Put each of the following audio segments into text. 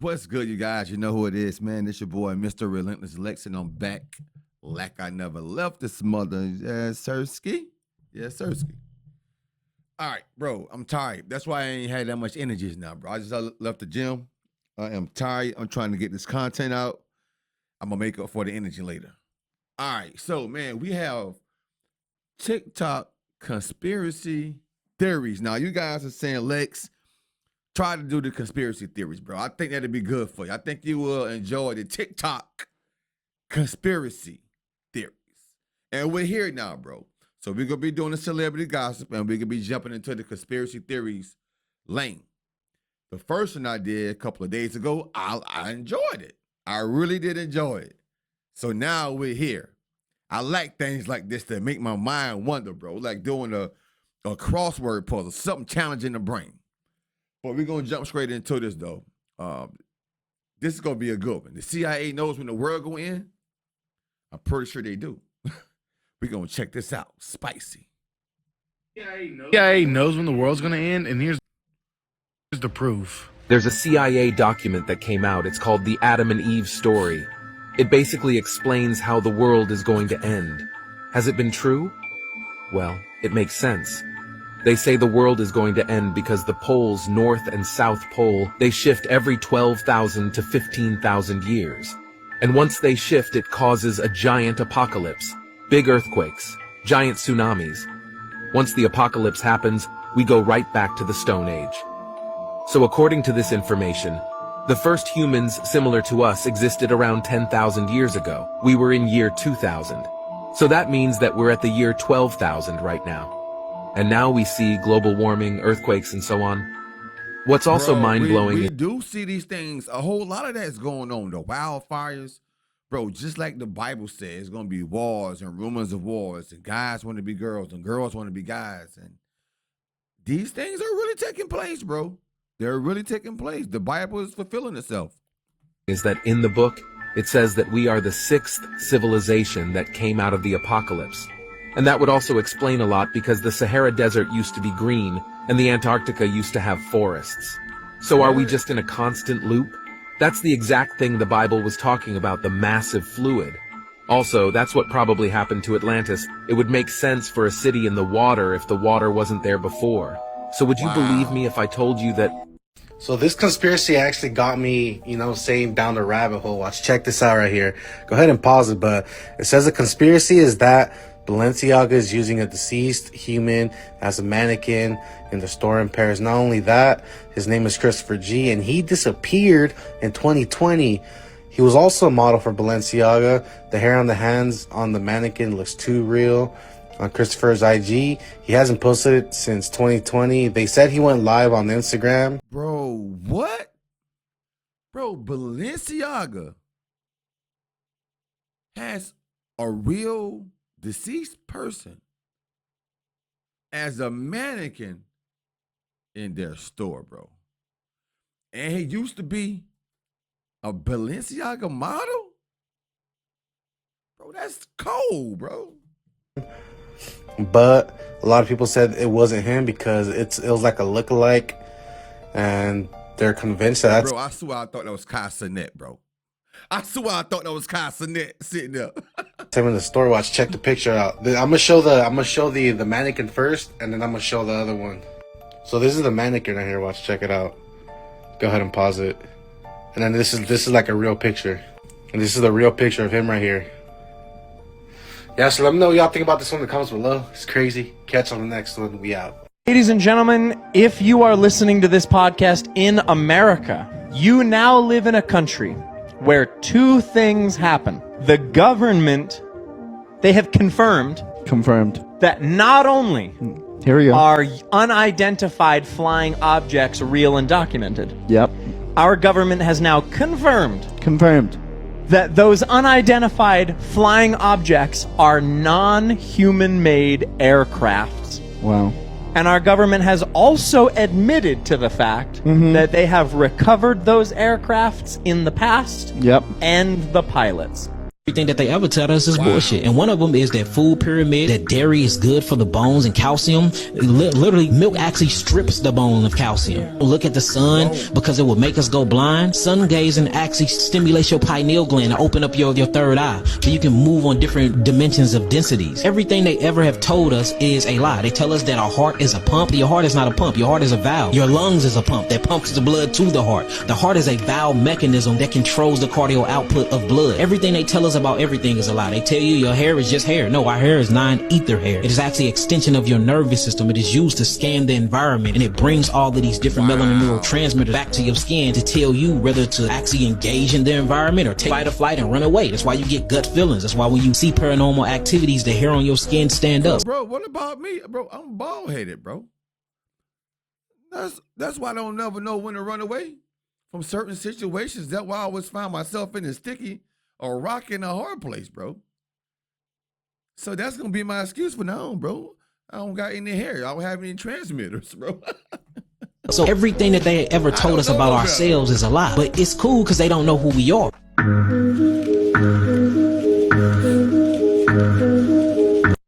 What's good, you guys? You know who it is, man. It's your boy, Mr. Relentless Lex, and I'm back like I never left this mother. Yes, Sirski. Yes, Sirski. All right, bro, I'm tired. That's why I ain't had that much energy now, bro. I just left the gym. I am tired. I'm trying to get this content out. I'm going to make up for the energy later. All right, so, man, we have TikTok conspiracy theories. Now, you guys are saying, Lex, try to do the conspiracy theories, bro. I think that'd be good for you. I think you will enjoy the TikTok conspiracy theories. And we're here now, bro. So we're going to be doing the celebrity gossip, and we're going to be jumping into the conspiracy theories lane. The first one I did a couple of days ago, I enjoyed it. I really did enjoy it. So now we're here. I like things like this that make my mind wonder, bro. Like doing a crossword puzzle, something challenging the brain. But we're going to jump straight into this, though. This is going to be a good one. The CIA knows when the world go in. I'm pretty sure they do. We're going to check this out. Spicy. CIA knows when the world's going to end, and here's the proof. There's a CIA document that came out. It's called the Adam and Eve story. It basically explains how the world is going to end. Has it been true? Well, it makes sense. They say the world is going to end because the poles, North and South Pole, they shift every 12,000 to 15,000 years. And once they shift, it causes a giant apocalypse, big earthquakes, giant tsunamis. Once the apocalypse happens, we go right back to the Stone Age. So according to this information, the first humans similar to us existed around 10,000 years ago. We were in year 2000. So that means that we're at the year 12,000 right now. And now we see global warming, earthquakes, and so on. What's also mind-blowing... We do see these things. A whole lot of that's going on. The wildfires. Bro, just like the Bible says, it's going to be wars and rumors of wars. And guys want to be girls and girls want to be guys. And these things are really taking place, bro. They're really taking place. The Bible is fulfilling itself. ...is that in the book, it says that we are the 6th civilization that came out of the apocalypse. And that would also explain a lot because the Sahara Desert used to be green and the Antarctica used to have forests. So are we just in a constant loop? That's the exact thing the Bible was talking about, the massive fluid. Also, that's what probably happened to Atlantis. It would make sense for a city in the water if the water wasn't there before. So would you believe me if I told you that... So this conspiracy actually got me, saying down the rabbit hole. Watch, check this out right here. Go ahead and pause it, but it says the conspiracy is that Balenciaga is using a deceased human as a mannequin in the store in Paris. Not only that, his name is Christopher G, and he disappeared in 2020. He was also a model for Balenciaga. The hair on the hands on the mannequin looks too real. On Christopher's IG, he hasn't posted it since 2020. They said he went live on Instagram. Bro, what? Bro, Balenciaga has a real deceased person as a mannequin in their store, bro. And he used to be a Balenciaga model? Bro, that's cold, bro. But a lot of people said it wasn't him because it was like a lookalike, and they're convinced that that's... Bro, I swear I thought that was Kai Cenat, bro. I swear I thought that was Kai Cenat sitting there. Same in the store. Watch, check the picture out. I'm gonna show the mannequin first, and then I'm gonna show the other one. So this is the mannequin right here. Watch, check it out. Go ahead and pause it. And then this is like a real picture, and this is the real picture of him right here. Yeah, so let me know what y'all think about this one in the comments below. It's crazy. Catch on the next one. We out. Ladies and gentlemen, if you are listening to this podcast in America, you now live in a country where two things happen. The government, they have confirmed that not only are unidentified flying objects real and documented. Yep. Our government has now confirmed that those unidentified flying objects are non-human made aircrafts. Wow. And our government has also admitted to the fact that they have recovered those aircrafts in the past. Yep. And the pilots. Everything that they ever tell us is bullshit. And one of them is that food pyramid, that dairy is good for the bones and calcium. Literally, milk actually strips the bone of calcium. Look at the sun because it will make us go blind. Sun gazing actually stimulates your pineal gland to open up your third eye so you can move on different dimensions of densities. Everything they ever have told us is a lie. They tell us that our heart is a pump. Your heart is not a pump. Your heart is a valve. Your lungs is a pump that pumps the blood to the heart. The heart is a valve mechanism that controls the cardio output of blood. Everything they tell us about everything is a lie. They tell you your hair is just hair. No, our hair is non-ether hair. It is actually an extension of your nervous system. It is used to scan the environment, and it brings all of these different melanin neurotransmitters back to your skin to tell you whether to actually engage in the environment or take fight or flight and run away. That's why you get gut feelings. That's why when you see paranormal activities, the hair on your skin stand up. Bro, what about me? Bro, I'm bald-headed, bro. That's why I don't never know when to run away from certain situations. That's why I always find myself in a sticky or rock in a hard place, bro. So that's gonna be my excuse for now, bro. I don't got any hair. I don't have any transmitters, bro. So everything that they ever told us about ourselves is a lie. But it's cool because they don't know who we are.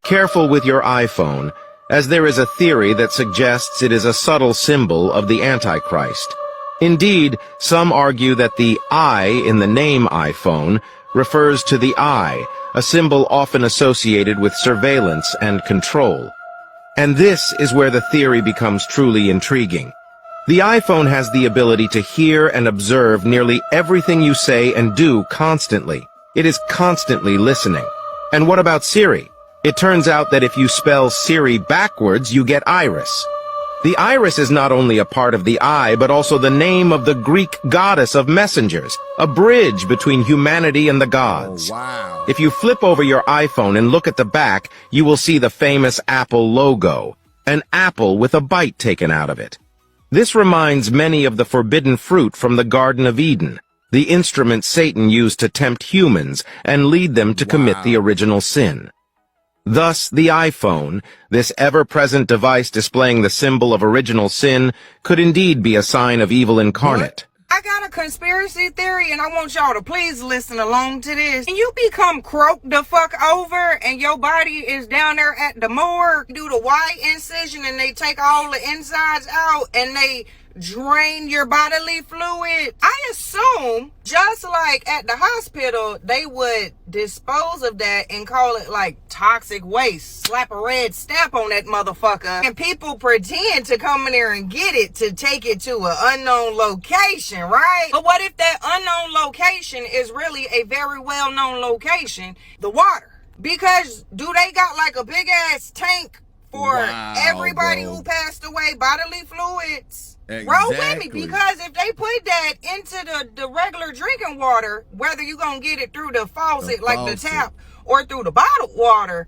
Careful with your iPhone, as there is a theory that suggests it is a subtle symbol of the Antichrist. Indeed, some argue that the I in the name iPhone refers to the eye, a symbol often associated with surveillance and control. And this is where the theory becomes truly intriguing. The iPhone has the ability to hear and observe nearly everything you say and do constantly. It is constantly listening. And what about Siri? It turns out that if you spell Siri backwards, you get Iris. The iris is not only a part of the eye, but also the name of the Greek goddess of messengers, a bridge between humanity and the gods. Oh, wow. If you flip over your iPhone and look at the back, you will see the famous Apple logo, an apple with a bite taken out of it. This reminds many of the forbidden fruit from the Garden of Eden, the instrument Satan used to tempt humans and lead them to commit the original sin. Thus, the iPhone, this ever-present device displaying the symbol of original sin, could indeed be a sign of evil incarnate. I got a conspiracy theory, and I want y'all to please listen along to this. When you become croaked the fuck over and your body is down there at the morgue, do the Y incision and they take all the insides out and they drain your bodily fluid. I assume, just like at the hospital, they would dispose of that and call it like toxic waste. Slap a red stamp on that motherfucker. And people pretend to come in there and get it to take it to an unknown location, right? But what if that unknown location is really a very well-known location? The water. Because do they got like a big ass tank for everybody who passed away bodily fluids? Exactly. Roll with me, because if they put that into the regular drinking water, whether you're going to get it through the faucet, like the tap, or through the bottled water,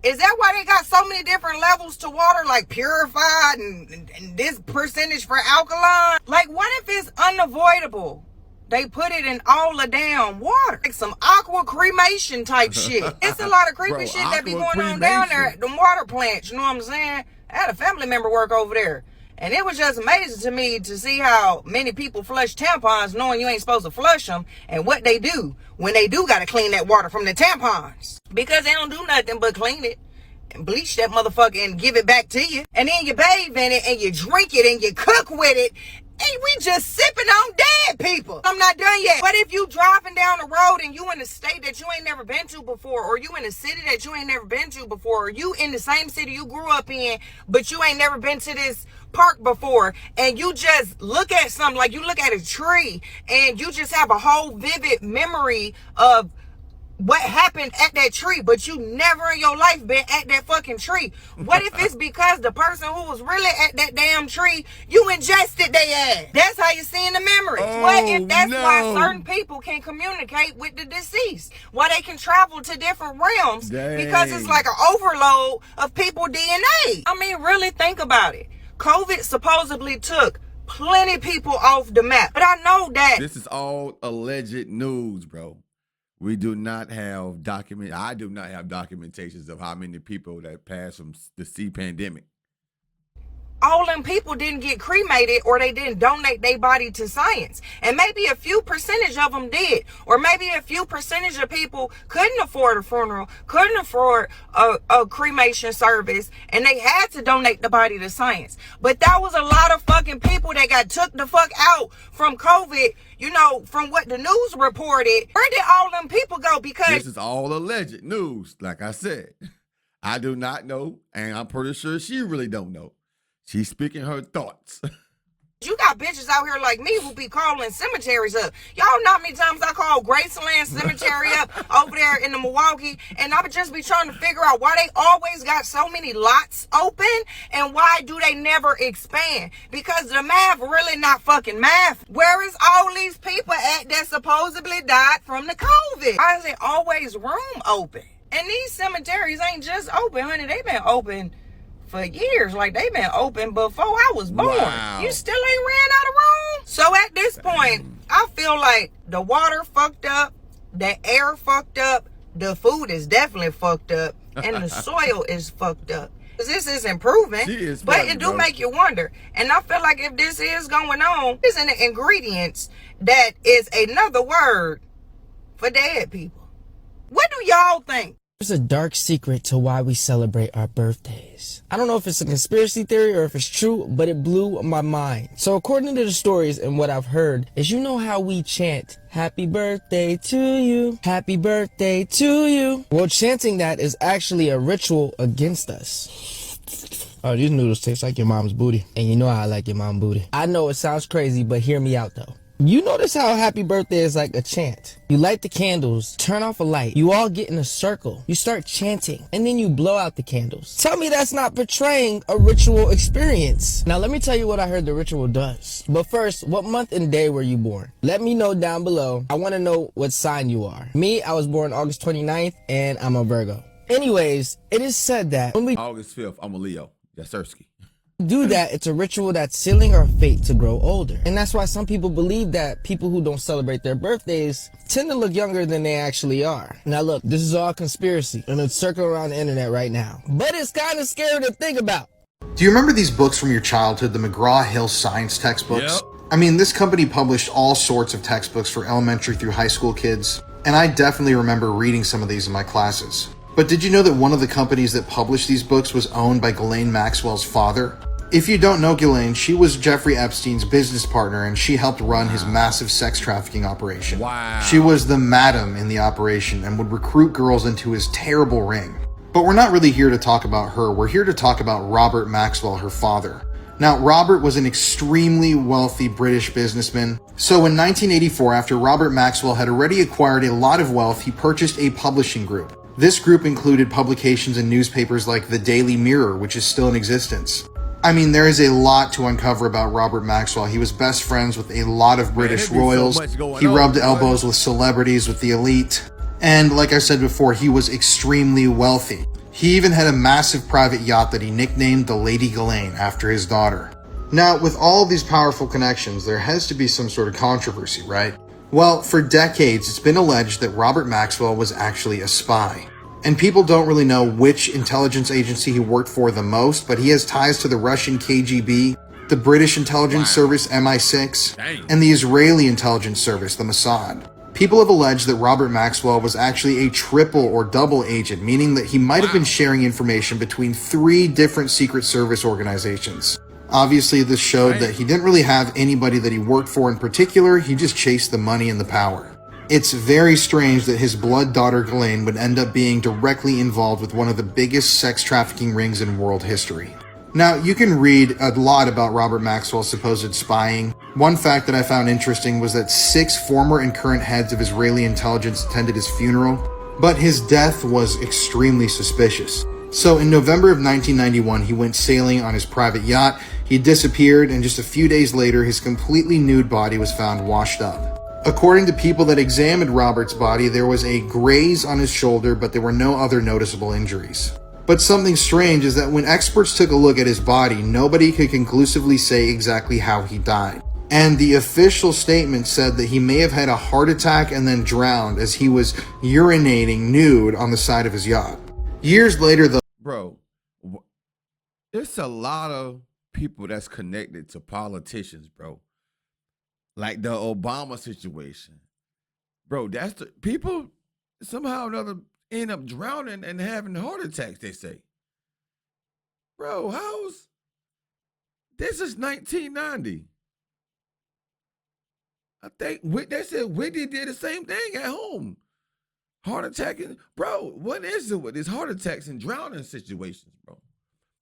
is that why they got so many different levels to water, like purified and this percentage for alkaline? Like, what if it's unavoidable? They put it in all the damn water. Like some aqua cremation type shit. It's a lot of creepy shit that be going on down there at the water plants, you know what I'm saying? I had a family member work over there. And it was just amazing to me to see how many people flush tampons knowing you ain't supposed to flush them, and what they do when they do got to clean that water from the tampons. Because they don't do nothing but clean it and bleach that motherfucker and give it back to you. And then you bathe in it and you drink it and you cook with it. And we just sipping on dead people. I'm not done yet. But if you driving down the road and you in a state that you ain't never been to before, or you in a city that you ain't never been to before, or you in the same city you grew up in, but you ain't never been to this park before, and you just look at something, like you look at a tree and you just have a whole vivid memory of what happened at that tree, but you never in your life been at that fucking tree. What if it's because the person who was really at that damn tree, you ingested their ass? That's how you seeing the memories. What if that's why certain people can communicate with the deceased? Why they can travel to different realms? Because it's like an overload of people DNA. I mean, really think about it. COVID supposedly took plenty people off the map. But I know that this is all alleged news, bro. We do not have I do not have documentations of how many people that passed from the C pandemic. all them people didn't get cremated or they didn't donate their body to science. And maybe a few percentage of them did. Or maybe a few percentage of people couldn't afford a funeral, couldn't afford a cremation service, and they had to donate the body to science. But that was a lot of fucking people that got took the fuck out from COVID, you know, from what the news reported. Where did all them people go? Because this is all alleged news, like I said. I do not know, and I'm pretty sure she really don't know. She's speaking her thoughts. you got bitches out here like me who be calling cemeteries up. Y'all know how many times I call Graceland Cemetery up over there in the Milwaukee, and I would just be trying to figure out why they always got so many lots open and why do they never expand? Because the math really not fucking math. Where is all these people at that supposedly died from the COVID? Why is it always room open? And these cemeteries ain't just open, honey. They been open for years. Like, they been open before I was born. Wow. You still ain't ran out of room? So at this point, I feel like the water fucked up, the air fucked up, the food is definitely fucked up, and the soil is fucked up. This is improving, but funny, it do make you wonder. And I feel like if this is going on, it's in the ingredients that is another word for dead people. What do y'all think? There's a dark secret to why we celebrate our birthdays. I don't know if it's a conspiracy theory or if it's true, but it blew my mind. So according to the stories and what I've heard, is you know how we chant, happy birthday to you, happy birthday to you. Well, chanting that is actually a ritual against us. Oh, these noodles taste like your mom's booty. And you know how I like your mom's booty. I know it sounds crazy, but hear me out though. You notice how happy birthday is like a chant. You light the candles, turn off a light, you all get in a circle, you start chanting, and then you blow out the candles. Tell me that's not portraying a ritual experience. Now let me tell you what I heard the ritual does. But first, what month and day were you born? Let me know down below. I want to know what sign you are. Me, I was born August 29th, and I'm a Virgo. Anyways, it is said that when we August 5th, I'm a Leo. Yes, Sirski. Do that, it's a ritual that's sealing our fate to grow older. And that's why some people believe that people who don't celebrate their birthdays tend to look younger than they actually are. Now look, this is all conspiracy and it's circling around the internet right now. But it's kind of scary to think about. Do you remember these books from your childhood, the McGraw-Hill science textbooks? Yep. I mean, this company published all sorts of textbooks for elementary through high school kids, and I definitely remember reading some of these in my classes. But did you know that one of the companies that published these books was owned by Ghislaine Maxwell's father? If you don't know Ghislaine, she was Jeffrey Epstein's business partner and she helped run his massive sex trafficking operation. Wow. She was the madam in the operation and would recruit girls into his terrible ring. But we're not really here to talk about her. We're here to talk about Robert Maxwell, her father. Now, Robert was an extremely wealthy British businessman. So in 1984, after Robert Maxwell had already acquired a lot of wealth, he purchased a publishing group. This group included publications in newspapers like the Daily Mirror, which is still in existence. I mean, there is a lot to uncover about Robert Maxwell. He was best friends with a lot of British royals. He rubbed elbows with celebrities, with the elite. And like I said before, he was extremely wealthy. He even had a massive private yacht that he nicknamed the Lady Ghislaine after his daughter. Now, with all of these powerful connections, there has to be some sort of controversy, right? Well, for decades, it's been alleged that Robert Maxwell was actually a spy. And people don't really know which intelligence agency he worked for the most, but he has ties to the Russian KGB, the British intelligence service MI6, and the Israeli intelligence service, the Mossad. People have alleged that Robert Maxwell was actually a triple or double agent, meaning that he might have been sharing information between 3 different secret service organizations. Obviously, this showed that he didn't really have anybody that he worked for in particular, he just chased the money and the power. It's very strange that his blood daughter Ghislaine would end up being directly involved with one of the biggest sex trafficking rings in world history. Now, you can read a lot about Robert Maxwell's supposed spying. One fact that I found interesting was that 6 former and current heads of Israeli intelligence attended his funeral, but his death was extremely suspicious. So in November of 1991, he went sailing on his private yacht, he disappeared, and just a few days later, his completely nude body was found washed up. According to people that examined Robert's body, there was a graze on his shoulder, but there were no other noticeable injuries. But something strange is that when experts took a look at his body, nobody could conclusively say exactly how he died. And the official statement said that he may have had a heart attack and then drowned as he was urinating nude on the side of his yacht. Years later, though. Bro, it's a lot of people that's connected to politicians, bro. Like the Obama situation. Bro, that's the people somehow or another end up drowning and having heart attacks, they say. Bro, this is 1990. I think they said Whitney did the same thing at home. Heart attack. Bro, what is it with these heart attacks and drowning situations, bro?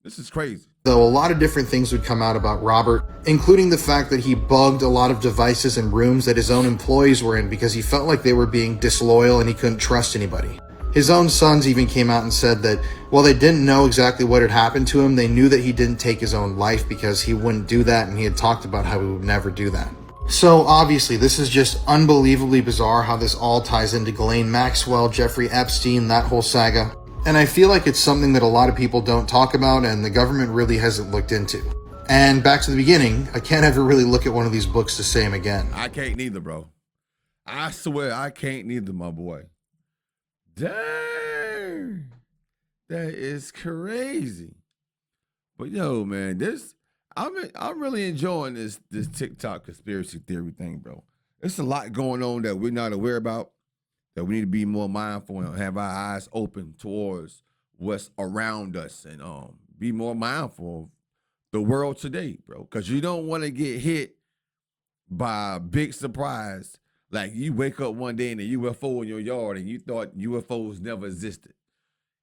This is crazy. Though a lot of different things would come out about Robert, including the fact that he bugged a lot of devices and rooms that his own employees were in because he felt like they were being disloyal and he couldn't trust anybody. His own sons even came out and said that while they didn't know exactly what had happened to him, they knew that he didn't take his own life because he wouldn't do that, and he had talked about how he would never do that. So obviously this is just unbelievably bizarre how this all ties into Ghislaine Maxwell, Jeffrey Epstein, that whole saga. And I feel like it's something that a lot of people don't talk about and the government really hasn't looked into. And back to the beginning, I can't ever really look at one of these books the same again. I can't neither, bro. I swear I can't neither, my boy. Dang. That is crazy. But yo, man, I'm really enjoying this TikTok conspiracy theory thing, bro. There's a lot going on that we're not aware about, that we need to be more mindful and have our eyes open towards what's around us and be more mindful of the world today, bro. Because you don't want to get hit by a big surprise. Like you wake up one day and a UFO in your yard and you thought UFOs never existed.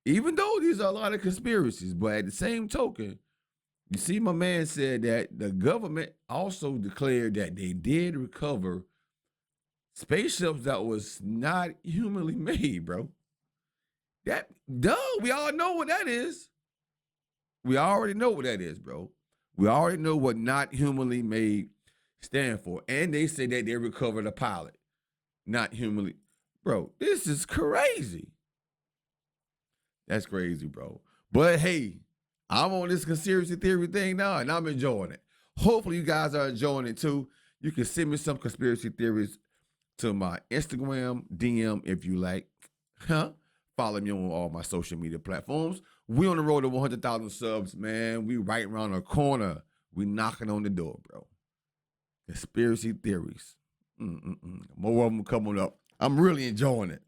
Even though these are a lot of conspiracies, but at the same token, you see my man said that the government also declared that they did recover spaceships that was not humanly made, bro. We all know what that is. We already know what that is, bro. We already know what not humanly made stand for. And they say that they recovered a pilot, not humanly. Bro, this is crazy. That's crazy, bro. But hey, I'm on this conspiracy theory thing now, and I'm enjoying it. Hopefully you guys are enjoying it too. You can send me some conspiracy theories to my Instagram DM if you like. Follow me on all my social media platforms. We on the road to 100,000 subs, man. We right around the corner. We knocking on the door, bro. Conspiracy theories. More of them coming up. I'm really enjoying it.